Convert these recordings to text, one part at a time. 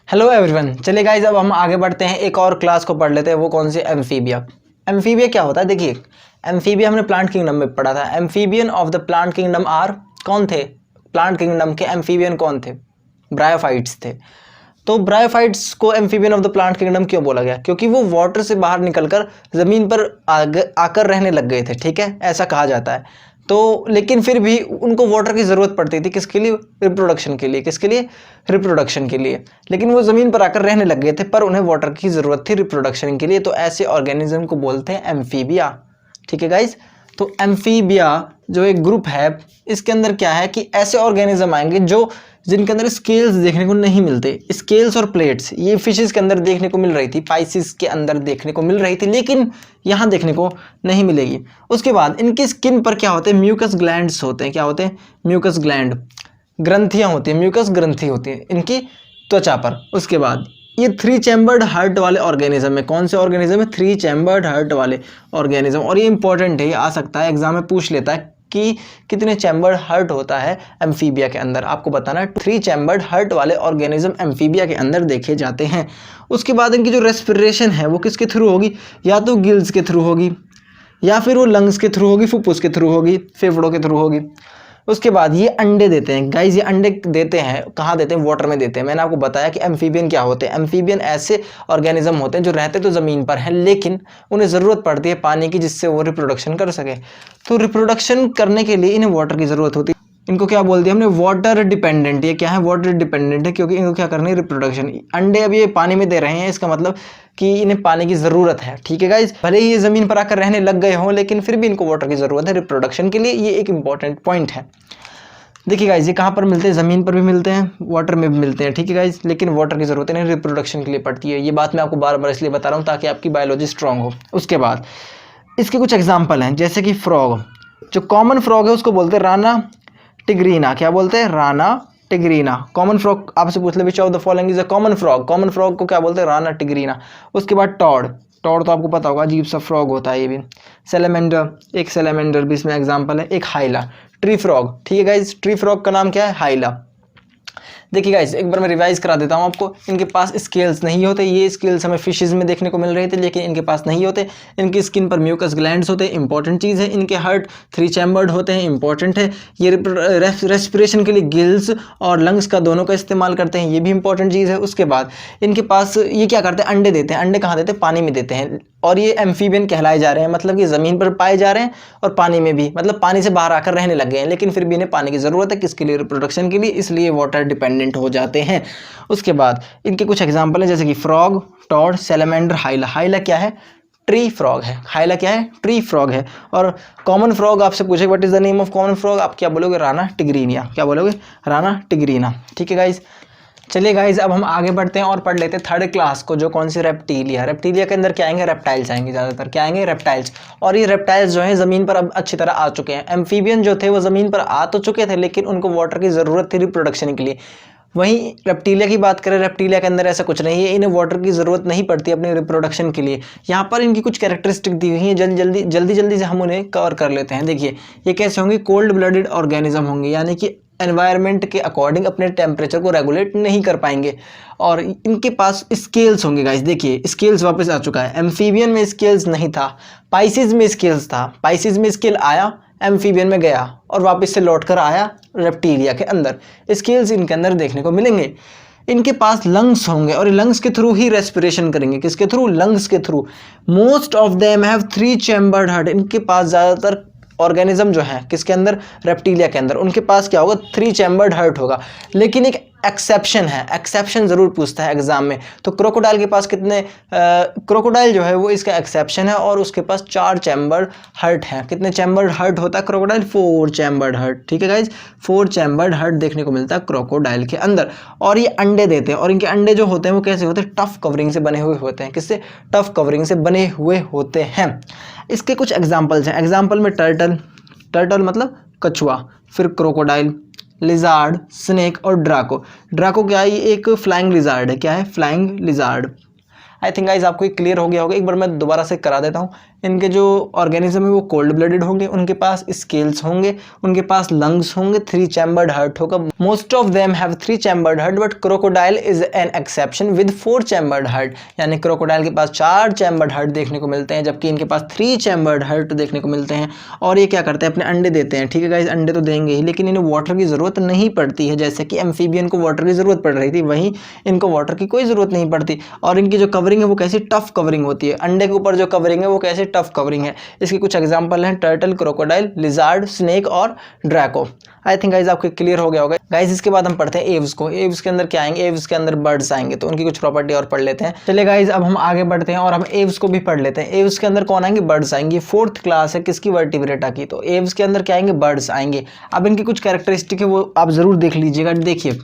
Hello everyone, चलिए guys अब हम आगे बढ़ते हैं, एक और क्लास को पढ़ लेते हैं। वो कौन सी? एम्फीबिया। एम्फीबिया क्या होता है? देखिए, एम्फीबिया हमने प्लांट किंगडम में पढ़ा था। Amphibian of the plant kingdom are, कौन थे? प्लांट किंगडम के एम्फीबियन कौन थे? ब्रायोफाइट्स थे। तो ब्रायोफाइट्स को amphibian of the plant kingdom क्यों बोला गया? क्योंकि वो वाटर से बाहर निकलकर ज़मीन पर आकर रहने लग गए थे, ठीक है, ऐसा कहा जाता है। तो लेकिन फिर भी उनको वाटर की ज़रूरत पड़ती थी, किसके लिए? रिप्रोडक्शन के लिए। किसके लिए? रिप्रोडक्शन के लिए। लेकिन वो ज़मीन पर आकर रहने लग गए थे, पर उन्हें वाटर की ज़रूरत थी रिप्रोडक्शन के लिए। तो ऐसे ऑर्गेनिज्म को बोलते हैं एम्फीबिया, ठीक है गाइज। तो एम्फीबिया जो एक ग्रुप है, इसके अंदर क्या है कि ऐसे ऑर्गेनिज्म आएंगे जो जिनके अंदर स्केल्स देखने को नहीं मिलते। स्केल्स और प्लेट्स ये फिशेस के अंदर देखने को मिल रही थी, पाइसिस के अंदर देखने को मिल रही थी, लेकिन यहाँ देखने को नहीं मिलेगी। उसके बाद इनकी स्किन पर क्या होते हैं? म्यूकस ग्लैंड्स होते हैं। क्या होते हैं? म्यूकस ग्लैंड, ग्रंथियाँ होती हैं, म्यूकस ग्रंथि होती है इनकी त्वचा पर। उसके बाद ये 3 चैम्बर्ड हार्ट वाले ऑर्गेनिज्म है। कौन से ऑर्गेनिज्म है? 3 चैम्बर्ड हार्ट वाले ऑर्गेनिज्म। और ये इंपॉर्टेंट है, ये आ सकता है एग्जाम में पूछ लेता है कि कितने चैम्बर्ड हार्ट होता है एम्फीबिया के अंदर। आपको बताना है 3 चैम्बर्ड हार्ट वाले ऑर्गेनिज्म एम्फीबिया के अंदर देखे जाते हैं। उसके बाद इनकी जो रेस्पिरेशन है वो किसके थ्रू होगी? या तो गिल्स के थ्रू होगी, या फिर वो लंग्स के थ्रू होगी, फुफ्फुस के थ्रू होगी, फेफड़ों के थ्रू होगी। उसके बाद ये अंडे देते हैं गाइज। ये अंडे देते हैं कहाँ देते हैं? वाटर में देते हैं। मैंने आपको बताया कि एम्फीबियन क्या होते हैं। एम्फीबियन ऐसे ऑर्गेनिज्म होते हैं जो रहते तो ज़मीन पर हैं, लेकिन उन्हें ज़रूरत पड़ती है पानी की, जिससे वो रिप्रोडक्शन कर सके। तो रिप्रोडक्शन करने के लिए इन्हें वाटर की ज़रूरत होती है। इनको क्या बोल दिया हमने? Water dependent. ये क्या है? वाटर डिपेंडेंट है, क्योंकि इनको क्या करनी है? रिप्रोडक्शन। अंडे अब ये पानी में दे रहे हैं, इसका मतलब कि इन्हें पानी की ज़रूरत है, ठीक है गाइज। भले ही ये ज़मीन पर आकर रहने लग गए हों, लेकिन फिर भी इनको वाटर की ज़रूरत है रिप्रोडक्शन के लिए। ये एक इंपॉर्टेंट पॉइंट है। देखिए गाइज, ये कहाँ पर मिलते हैं? ज़मीन पर भी मिलते हैं, वाटर में भी मिलते हैं, ठीक है गाइज। लेकिन वाटर की ज़रूरत इन्हें रिप्रोडक्शन के लिए पड़ती है। ये बात मैं आपको बार बार इसलिए बता रहा हूँ ताकि आपकी बायोलॉजी स्ट्रांग हो। उसके बाद इसके कुछ एग्जाम्पल हैं, जैसे कि फ्रॉग। जो कॉमन फ्रॉग है उसको बोलते हैं राना टिग्रीना। क्या बोलते हैं? राना टिग्रीना। कॉमन फ्रॉग आपसे पूछ ले विच of the following is a common frog. Common frog को क्या बोलते हैं? राना टिग्रीना। उसके बाद टॉड। टॉड तो आपको पता होगा, अजीब सा फ्रॉग होता है ये भी। सेलेमेंडर, एक सेलेमेंडर भी इसमें एग्जाम्पल है। एक हाइला। ट्री फ्रॉग, ठीक है गाइज। ट्री फ्रॉग का नाम क्या है? हाइला। देखिए गाइस, एक बार मैं रिवाइज करा देता हूँ आपको। इनके पास स्केल्स नहीं होते। ये स्केल्स हमें फिशेज में देखने को मिल रहे थे, लेकिन इनके पास नहीं होते। इनकी स्किन पर म्यूकस ग्लैंड्स होते हैं, इंपॉर्टेंट चीज़ है। इनके हार्ट 3 चैम्बर्ड होते हैं, इंपॉर्टेंट है। ये रेस्पिरेशन के लिए गिल्स और लंग्स का दोनों का इस्तेमाल करते हैं, ये भी इंपॉर्टेंट चीज़ है। उसके बाद इनके पास ये क्या करते हैं? अंडे देते हैं। अंडे कहाँ देते हैं? पानी में देते हैं। और ये एम्फीबियन कहलाए जा रहे हैं, मतलब कि ज़मीन पर पाए जा रहे हैं और पानी में भी, मतलब पानी से बाहर आकर रहने लग गए हैं, लेकिन फिर भी इन्हें पानी की ज़रूरत है। किसके लिए? रिप्रोडक्शन के लिए, इसलिए वाटर डिपेंडेंट हो जाते हैं। उसके बाद इनके कुछ एग्जाम्पल हैं, जैसे कि फ्रॉग, टॉड, सैलमेंडर, हाइला। हाइला क्या है? ट्री फ्रॉग है। हाइला क्या है? ट्री फ्रॉग है। और कॉमन फ्रॉग आपसे पूछे what is the name of common frog, आप क्या बोलोगे? राना टिग्रीनिया। क्या बोलोगे? राना टिग्रीना, ठीक है गाइज। चलिए गाइज, अब हम आगे बढ़ते हैं और पढ़ लेते हैं 3rd क्लास को, जो कौन सी? रेप्टीलिया। रेप्टीलिया के अंदर क्या आएंगे? रेप्टाइल्स आएंगे ज़्यादातर। क्या आएंगे? रेप्टाइल्स। और ये रेप्टाइल्स जो हैं ज़मीन पर अब अच्छी तरह आ चुके हैं। एम्फीबियन जो थे वो ज़मीन पर आ तो चुके थे, लेकिन उनको वाटर की ज़रूरत थी रिप्रोडक्शन के लिए। वहीं रेप्टीलिया की बात करें, रेप्टीलिया के अंदर ऐसा कुछ नहीं है, इन्हें वाटर की ज़रूरत नहीं पड़ती अपने रिप्रोडक्शन के लिए। यहाँ पर इनकी कुछ कैरेक्टरिस्टिक दी हुई हैं, जल्दी जल्दी से हम उन्हें कवर कर लेते हैं। देखिए, ये कैसे होंगे? कोल्ड ब्लडेड ऑर्गेनिज्म होंगे, यानी कि एनवायरनमेंट के अकॉर्डिंग अपने टेम्परेचर को रेगुलेट नहीं कर पाएंगे। और इनके पास स्केल्स होंगे गाइस। देखिए, स्केल्स वापस आ चुका है। एम्फीबियन में स्केल्स नहीं था, पाइसिस में स्केल्स था। पाइसिस में स्केल आया, एम्फीबियन में गया और वापस से लौट कर आया रेप्टीलिया के अंदर। स्केल्स इनके अंदर देखने को मिलेंगे। इनके पास लंग्स होंगे और लंग्स के थ्रू ही रेस्पिरेशन करेंगे। किसके थ्रू? लंग्स के through. Most of them have 3 chambered heart. इनके पास ज़्यादातर ऑर्गेनिज्म जो है किसके अंदर? रेप्टीलिया के अंदर। उनके पास क्या होगा? 3 चैम्बर्ड हार्ट होगा। लेकिन एक एक्सेप्शन है, एक्सेप्शन ज़रूर पूछता है एग्जाम में। तो क्रोकोडाइल के पास कितने? क्रोकोडाइल जो है वो इसका एक्सेप्शन है, और उसके पास 4 चैम्बर्ड हार्ट है। कितने चैम्बर्ड हार्ट होता है क्रोकोडाइल? 4 चैम्बर्ड हार्ट, ठीक है गाइज। 4 चैम्बर्ड हार्ट देखने को मिलता है क्रोकोडाइल के अंदर। और ये अंडे देते हैं, और इनके अंडे जो होते हैं वो कैसे होते हैं? टफ कवरिंग से बने हुए होते हैं। किससे? टफ कवरिंग से बने हुए होते हैं। इसके कुछ एग्जाम्पल्स हैं। एग्जाम्पल में टर्टल, टर्टल मतलब कछुआ, फिर क्रोकोडाइल, लिजार्ड, स्नेक और ड्राको। ड्राको क्या है? ये एक फ्लाइंग लिजार्ड है। क्या है? Flying lizard. आई थिंक गाइज आपको क्लियर हो गया होगा। एक बार मैं दोबारा से करा देता हूँ। इनके जो ऑर्गेनिज्म है वो कोल्ड ब्लडेड होंगे, उनके पास स्केल्स होंगे, उनके पास लंग्स होंगे, 3 चैम्बर्ड हार्ट होगा। Most of them have 3 chambered heart but crocodile is an exception with 4 chambered heart. यानी क्रोकोडाइल के पास 4 चैम्बर्ड हार्ट देखने को मिलते हैं, जबकि इनके पास 3 चैम्बर्ड हार्ट देखने को मिलते हैं। और ये क्या करते हैं, अपने अंडे देते हैं। ठीक है गाइस, अंडे तो देंगे ही, लेकिन इन्हें वाटर की ज़रूरत नहीं पड़ती है। जैसे कि एम्फीबियन को वाटर की ज़रूरत पड़ रही थी, वहीं इनको वाटर की कोई ज़रूरत नहीं पड़ती। और इनकी जो कवरिंग है वो कैसी टफ कवरिंग होती है, अंडे के ऊपर जो कवरिंग है वो कैसी टफ कवरिंग है। इसके कुछ एग्जांपल हैं, टर्टल, क्रोकोडाइल, लिजार्ड, स्नेक और ड्रैको। आई थिंक गाइज आपको क्लियर हो गया होगा। गाइज इसके बाद हम पढ़ते हैं एव्स को। एव्स के अंदर क्या आएंगे, एव्स के अंदर बर्ड्स आएंगे, तो उनकी कुछ प्रॉपर्टी और पढ़ लेते हैं। चलिए गाइज अब हम आगे बढ़ते हैं और हम एव्स को भी पढ़ लेते हैं। एव्स के अंदर कौन आएंगे, बर्ड्स आएंगे। 4th क्लास है किसकी, वर्टिब्रेटा की। तो एव्स के अंदर क्या आएंगे, बर्ड्स आएंगे। अब इनकी कुछ कैरेक्टरिस्टिक है वो आप जरूर देख लीजिएगा। देखिए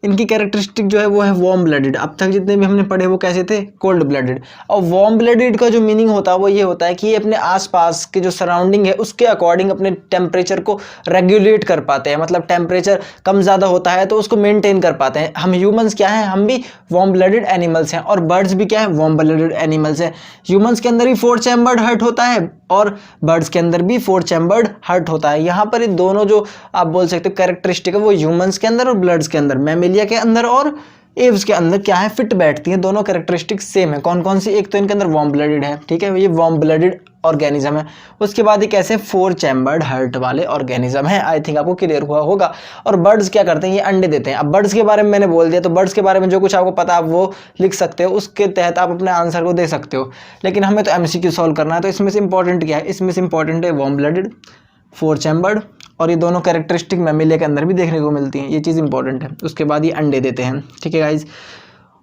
इनकी कैरेक्टरिस्टिक जो है वो है वार्म ब्लडेड। अब तक जितने भी हमने पढ़े वो कैसे थे, कोल्ड ब्लडेड। और वार्म ब्लडेड का जो मीनिंग होता है वो ये होता है कि ये अपने आसपास के जो सराउंडिंग है उसके अकॉर्डिंग अपने टेम्परेचर को रेगुलेट कर पाते हैं। मतलब टेम्परेचर कम ज़्यादा होता है तो उसको मेंटेन कर पाते हैं। हम ह्यूमंस क्या हैं, हम भी वार्म ब्लडेड एनिमल्स हैं, और बर्ड्स भी क्या है, वार्म ब्लडेड एनिमल्स हैं। ह्यूमंस के अंदर भी 4 चैम्बर्ड हार्ट होता है और बर्ड्स के अंदर भी 4 चैम्बर्ड हार्ट होता है। यहाँ पर ये दोनों जो आप बोल सकते हो कैरेक्टरिस्टिक है वो ह्यूमंस के अंदर और ब्लड्स के अंदर, मैमेलिया के अंदर और एव्स के अंदर क्या है, फिट बैठती हैं। दोनों कैरेक्टरिस्टिक सेम है। कौन कौन सी, एक तो इनके अंदर वार्म ब्लडेड है, ठीक है, ये वार्म ब्लडेड ऑर्गेनिज्म है। उसके बाद ये कैसे 4 चैम्बर्ड हार्ट वाले ऑर्गेनिज्म है। आई थिंक आपको क्लियर हुआ होगा। और बर्ड्स क्या करते हैं, ये अंडे देते हैं। अब बर्ड्स के बारे में मैंने बोल दिया, तो बर्ड्स के बारे में जो कुछ आपको पता आप वो लिख सकते हो, उसके तहत आप अपने आंसर को दे सकते हो। लेकिन हमें तो MCQ सॉल्व करना है, तो इसमें से इंपॉर्टेंट क्या है, इसमें से इंपॉर्टेंट है वार्म ब्लडेड, 4 चैम्बर्ड, और ये दोनों कैरेक्टरिस्टिक मैमेलिया के अंदर भी देखने को मिलती हैं। ये चीज़ इंपॉर्टेंट है। उसके बाद ये अंडे देते हैं, ठीक है गाइज।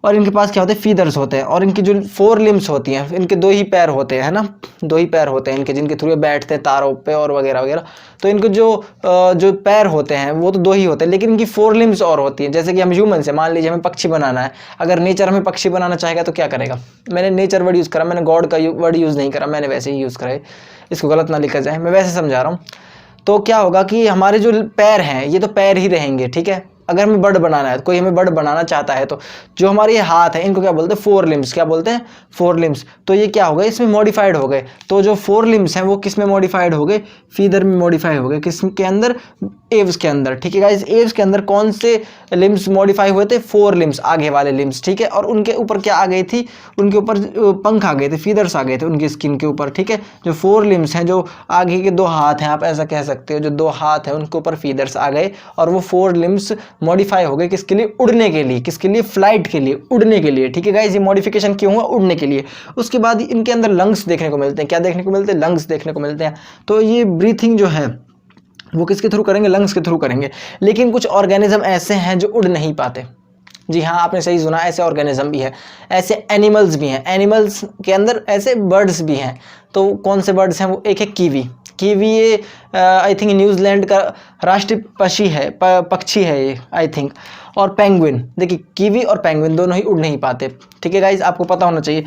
और इनके पास क्या होते हैं, फीदर्स होते हैं। और इनकी जो 4 लिम्स होती हैं, इनके 2 ही पैर होते हैं, है ना, 2 ही पैर होते हैं इनके, जिनके थ्रू ये बैठते हैं तारों पे और वगैरह वगैरह। तो इनके जो पैर होते हैं वो तो 2 ही होते हैं, लेकिन इनकी 4 लिम्स और होती हैं। जैसे कि हम ह्यूमन से, मान लीजिए हमें पक्षी बनाना है, अगर नेचर हमें पक्षी बनाना चाहेगा तो क्या करेगा, मैंने नेचर वर्ड यूज़ करा, मैंने गॉड का वर्ड यूज़ नहीं करा, मैंने वैसे ही यूज़ करा है, इसको गलत ना लिखा जाए, मैं वैसे समझा रहा हूँ। तो क्या होगा कि हमारे जो पैर हैं ये तो पैर ही रहेंगे, ठीक है। अगर हमें बर्ड बनाना है, कोई हमें बर्ड बनाना चाहता है, तो जो हमारे ये हाथ है इनको क्या बोलते हैं, 4 लिम्स। क्या बोलते हैं, 4 लिम्स। तो ये क्या हो गए, इसमें मॉडिफाइड हो गए। तो जो 4 लिम्स हैं वो किस में मॉडिफाइड हो गए, फीदर में मॉडिफाई हो गए। किसके अंदर, एव्स के अंदर, ठीक है गाइस। एव्स के अंदर कौन से लिम्स मॉडिफाई हुए थे, 4 लिम्स, आगे वाले लिम्स, ठीक है। और उनके ऊपर क्या आ गई थी, उनके ऊपर पंख आ गए थे, फीदर्स आ गए थे उनकी स्किन के ऊपर, ठीक है। जो 4 लिम्स हैं, जो आगे के 2 हाथ हैं, आप ऐसा कह सकते हो, जो 2 हाथ हैं उनके ऊपर फीदर्स आ गए, और वो 4 लिम्स मॉडिफाई हो गए किसके लिए, उड़ने के लिए। किसके लिए, फ्लाइट के लिए, उड़ने के लिए, ठीक है गाइस। ये मॉडिफिकेशन क्यों हुआ, उड़ने के लिए। उसके बाद इनके अंदर लंग्स देखने को मिलते हैं। क्या देखने को मिलते हैं, लंग्स देखने को मिलते हैं। तो ये ब्रीथिंग जो है वो किसके थ्रू करेंगे, लंग्स के थ्रू करेंगे। लेकिन कुछ ऑर्गेनिज्म ऐसे हैं जो उड़ नहीं पाते। जी हाँ, आपने सही सुना, ऐसे ऑर्गेनिज्म भी है, ऐसे एनिमल्स भी हैं। एनिमल्स के अंदर ऐसे बर्ड्स भी हैं। तो कौन से बर्ड्स हैं वो, एक है कीवी। कीवी ये आई थिंक न्यूजीलैंड का राष्ट्रीय पक्षी है ये, आई थिंक। और पेंगुइन, देखिए कीवी और पेंगुइन दोनों ही उड़ नहीं पाते, ठीक है गाइज, आपको पता होना चाहिए,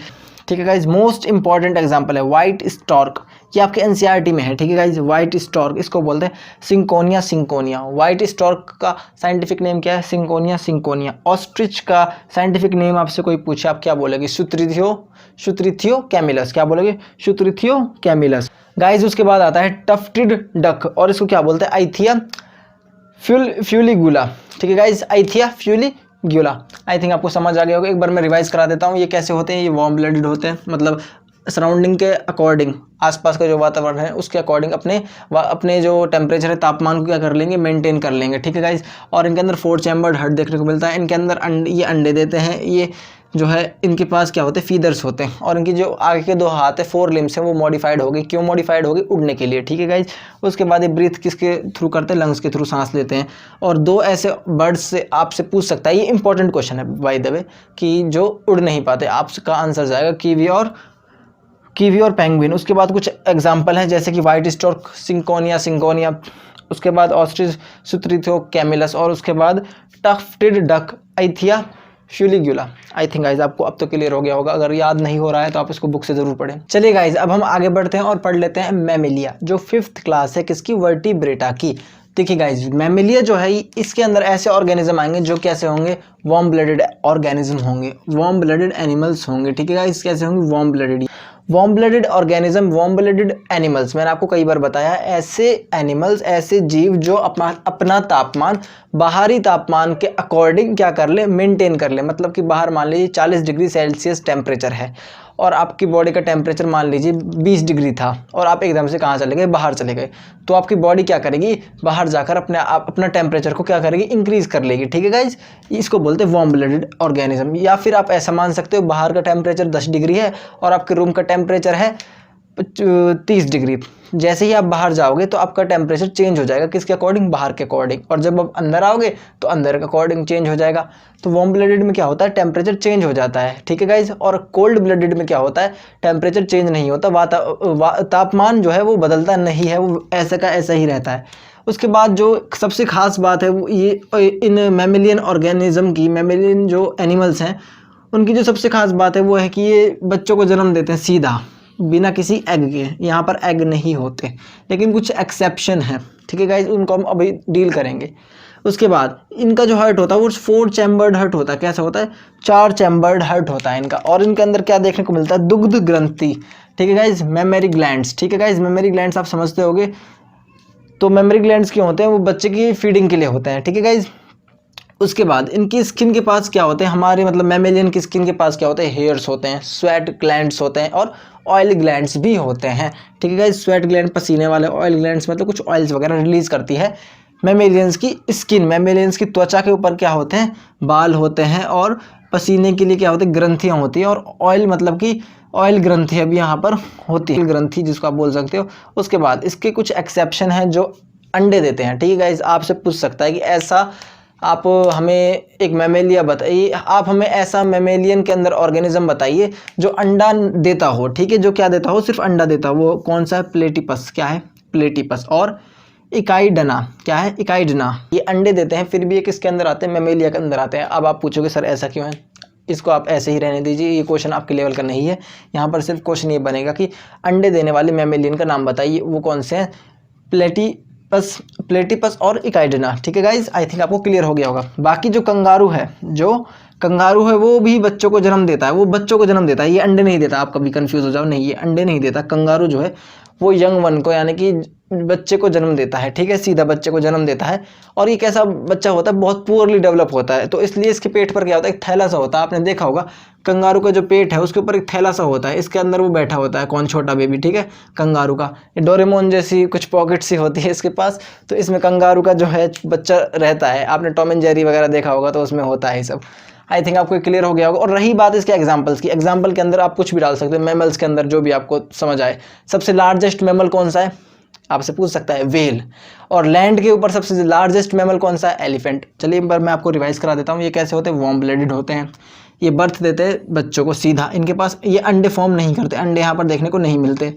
ठीक है गाइज। मोस्ट इंपॉर्टेंट एग्जांपल है व्हाइट स्टॉर्क, ये आपके एनसीईआरटी में है, ठीक है गाइज। व्हाइट स्टॉर्क, इसको बोलते हैं सिंकोनिया सिंकोनिया। व्हाइट स्टॉर्क का साइंटिफिक नेम क्या है, सिंकोनिया सिंकोनिया। ऑस्ट्रिच का साइंटिफिक नेम आपसे कोई पूछे, आप क्या बोलेंगे, शुत्रिथियो कैमिलस। क्या बोलोगे, शुत्रिथियो कैमिलस गाइज। उसके बाद आता है टफ्टेड डक, और इसको क्या बोलते हैं, आइथिया फ्यूलिगुला, ठीक है गाइज, आइथिया फ्यूलिगुला। आई थिंक आपको समझ आ गया होगा। एक बार मैं रिवाइज करा देता हूँ, ये कैसे होते हैं, ये वार्म ब्लडेड होते हैं, मतलब सराउंडिंग के अकॉर्डिंग, आसपास का जो वातावरण है उसके अकॉर्डिंग अपने जो टेम्परेचर है, तापमान को क्या कर लेंगे, मेंटेन कर लेंगे, ठीक है गाइज। और इनके अंदर 4 चैम्बर्ड हार्ट देखने को मिलता है। इनके अंदर ये अंडे देते हैं। ये जो है इनके पास क्या होते हैं, फीदर्स होते हैं। और इनकी जो आगे के 2 हाथ है, 4 लिम्स हैं, वो मॉडिफाइड हो गई। क्यों मॉडिफाइड हो गई, उड़ने के लिए, ठीक है गाइज। उसके बाद ये ब्रीथ किसके थ्रू करते हैं, लंग्स के थ्रू सांस लेते हैं। और 2 ऐसे बर्ड्स से आपसे पूछ सकता है, ये इंपॉर्टेंट क्वेश्चन है बाय द वे, कि जो उड़ नहीं पाते, आपका आंसर जाएगा कीवी और पेंगुइन। उसके बाद कुछ एग्जाम्पल हैं, जैसे कि व्हाइट स्टॉर्क, सिंकोनिया। उसके बाद ऑस्ट्रिच शुत्रिथियो कैमिलस, और उसके बाद tufted duck, Aythya fuligula. I think guys आपको अब तो क्लियर हो गया होगा। अगर याद नहीं हो रहा है तो आप इसको बुक से जरूर पढ़ें। चलिए गाइज अब हम आगे बढ़ते हैं और पढ़ लेते हैं मैमेलिया, जो 5th क्लास है किसकी, वर्टिब्रेटा की। देखिए गाइज, मैमेलिया जो है इसके अंदर ऐसे ऑर्गेनिज्म आएंगे जो कैसे होंगे, वार्म ब्लडेड ऑर्गेनिज्म होंगे, वार्म ब्लडेड एनिमल्स होंगे, ठीक है गाइज। कैसे होंगे, warm blooded. Warm blooded organism, warm blooded animals, मैंने आपको कई बार बताया, ऐसे एनिमल्स, ऐसे जीव जो अपना तापमान बाहरी तापमान के अकॉर्डिंग क्या कर ले, मेंटेन कर ले। मतलब कि बाहर मान लीजिए 40 डिग्री सेल्सियस टेम्परेचर है और आपकी बॉडी का टेम्परेचर मान लीजिए 20 डिग्री था और आप एकदम से कहाँ चले गए, बाहर चले गए, तो आपकी बॉडी क्या करेगी, बाहर जाकर अपना टेम्परेचर को क्या करेगी, इंक्रीज कर लेगी। ठीक है गाइज, इसको बोलते हैं वार्म ब्लडेड ऑर्गेनिज्म। या फिर आप ऐसा मान सकते हो, बाहर का टेम्परेचर 10 डिग्री है और आपके रूम का टेम्परेचर है 30 डिग्री। जैसे ही आप बाहर जाओगे तो आपका टेम्परेचर चेंज हो जाएगा, किसके अकॉर्डिंग, बाहर के अकॉर्डिंग, और जब आप अंदर आओगे तो अंदर के अकॉर्डिंग चेंज हो जाएगा। तो वार्म ब्लडेड में क्या होता है, टेम्परेचर चेंज हो जाता है। ठीक है गाइज, और कोल्ड ब्लडेड में क्या होता है, टेम्परेचर चेंज नहीं होता, तापमान जो है वो बदलता नहीं है, वो ऐसा का ऐसा ही रहता है। उसके बाद जो सबसे खास बात है वो ये इन मैमेलियन ऑर्गेनिज्म की, मैमेलियन जो एनिमल्स हैं उनकी जो सबसे खास बात है वो है कि ये बच्चों को जन्म देते हैं सीधा, बिना किसी एग के। यहाँ पर एग नहीं होते, लेकिन कुछ एक्सेप्शन है। ठीक है गाइज, उनको हम अभी डील करेंगे। उसके बाद इनका जो हार्ट होता है वो 4 चैम्बर्ड हार्ट होता है। कैसा होता है, 4 चैम्बर्ड हार्ट होता है इनका। और इनके अंदर क्या देखने को मिलता है, दुग्ध ग्रंथि। ठीक है गाइज, मेमरी ग्लैंड्स। ठीक है गाइज, मेमरी ग्लैंड्स आप समझते होगे। तो मेमरी ग्लैंड्स क्यों होते हैं, वो बच्चे की फीडिंग के लिए होते हैं। ठीक है गाइज, उसके बाद इनकी स्किन के पास क्या होते हैं, हमारे मतलब मैमेलियन की स्किन के पास क्या होते हैं, हेयर्स होते हैं, स्वेट ग्लैंड्स होते हैं और ऑयल ग्लैंड्स भी होते हैं। ठीक है गाइस, स्वेट ग्लैंड पसीने वाले, ऑयल ग्लैंड्स मतलब कुछ ऑयल्स वगैरह रिलीज करती है। मैमेलियंस की स्किन, मैमेलियंस की त्वचा के ऊपर क्या होते हैं, बाल होते हैं, और पसीने के लिए क्या होते हैं, ग्रंथियाँ होती हैं, और ऑयल मतलब कि ऑयल ग्रंथि अभी यहाँ पर होती है, ग्रंथि जिसको आप बोल सकते हो। उसके बाद इसके कुछ एक्सेप्शन हैं जो अंडे देते हैं। ठीक है गाइस, आपसे पूछ सकता है कि ऐसा आप हमें एक मैमेलिया बताइए, आप हमें ऐसा मैमेलियन के अंदर ऑर्गेनिज्म बताइए जो अंडा देता हो। ठीक है, जो क्या देता हो, सिर्फ अंडा देता हो, वो कौन सा है, प्लेटिपस। क्या है, प्लेटिपस। और इकाइडना, क्या है, इकाइडना। ये अंडे देते हैं, फिर भी ये किसके अंदर आते हैं, मैमेलिया के अंदर आते हैं। अब आप पूछोगे सर ऐसा क्यों है, इसको आप ऐसे ही रहने दीजिए, ये क्वेश्चन आपके लेवल का नहीं है। यहाँ पर सिर्फ क्वेश्चन ये बनेगा कि अंडे देने वाले मैमेलियन का नाम बताइए, वो कौन से हैं, प्लेटिपस और इकाइडना। ठीक है गाइज, आई थिंक आपको क्लियर हो गया होगा। बाकी जो कंगारू है वो भी बच्चों को जन्म देता है, वो बच्चों को जन्म देता है, ये अंडे नहीं देता। आप कभी कंफ्यूज हो जाओ, नहीं ये अंडे नहीं देता। कंगारू जो है वो यंग वन को, यानी कि बच्चे को जन्म देता है। ठीक है, सीधा बच्चे को जन्म देता है। और ये कैसा बच्चा होता है, बहुत पुअरली डेवलप होता है, तो इसलिए इसके पेट पर क्या होता है, एक थैला सा होता है। आपने देखा होगा कंगारू का जो पेट है उसके ऊपर एक थैला सा होता है, इसके अंदर वो बैठा होता है। कौन, छोटा बेबी। ठीक है, कंगारू का डोरेमोन जैसी कुछ पॉकेट सी होती है इसके पास, तो इसमें कंगारू का जो है बच्चा रहता है। आपने टॉम एंड जेरी वगैरह देखा होगा तो उसमें होता है ये सब। आई थिंक आपको क्लियर हो गया होगा। और रही बात इसके एग्जाम्पल्स की, एग्जाम्पल के अंदर आप कुछ भी डाल सकते हो, मैमल्स के अंदर जो भी आपको समझ आए। सबसे लार्जेस्ट मैमल कौन सा है, आपसे पूछ सकता है, व्हेल। और लैंड के ऊपर सबसे लार्जेस्ट मैमल कौन सा है, एलिफेंट। चलिए एक बार मैं आपको रिवाइज करा देता हूँ। ये कैसे होते हैं, वार्म ब्लडेड होते हैं, ये बर्थ देते हैं बच्चों को सीधा, इनके पास ये अंडे फॉर्म नहीं करते, अंडे यहाँ पर देखने को नहीं मिलते।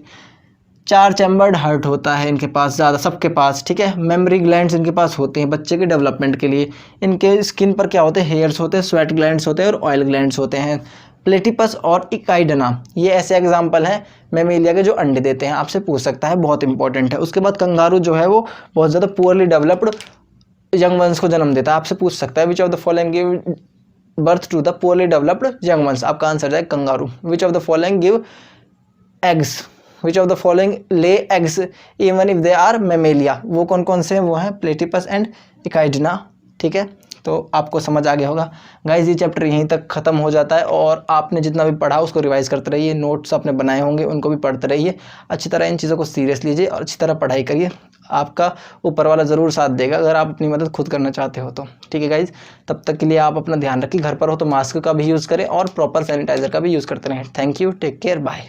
4 चैम्बर्ड हार्ट होता है इनके पास, ज़्यादा सबके पास। ठीक है, मेमरी ग्लैंड्स इनके पास होते हैं बच्चे के डेवलपमेंट के लिए। इनके स्किन पर क्या होते हैं, हेयर्स होते हैं, स्वेट ग्लैंड्स होते हैं और ऑयल ग्लैंड्स होते हैं। प्लेटिपस और इकाइडना, ये ऐसे एग्जाम्पल हैं मैमेलिया के जो अंडे देते हैं, आपसे पूछ सकता है, बहुत इंपॉर्टेंट है। उसके बाद कंगारू जो है वो बहुत ज़्यादा पुअरली डेवलप्ड यंग वंस को जन्म देता है, आपसे पूछ सकता है which of the following give birth to the poorly developed young ones. आपका आंसर है kangaroo. Which of the following give eggs, which of the following lay eggs even if they are mammalia. वो कौन कौन से हैं, वो हैं platypus and इकाइडना। ठीक है, तो आपको समझ आ गया होगा गाइज। ये चैप्टर यहीं तक ख़त्म हो जाता है और आपने जितना भी पढ़ा उसको रिवाइज करते रहिए, नोट्स आपने बनाए होंगे उनको भी पढ़ते रहिए, अच्छी तरह इन चीज़ों को सीरियस लीजिए और अच्छी तरह पढ़ाई करिए। आपका ऊपर वाला ज़रूर साथ देगा अगर आप अपनी मदद खुद करना चाहते हो तो। ठीक है गाइज, तब तक के लिए आप अपना ध्यान रखिए, घर पर हो तो मास्क का भी यूज़ करें और प्रॉपर सैनिटाइजर का भी यूज़ करते रहें। Thank you, take care, bye.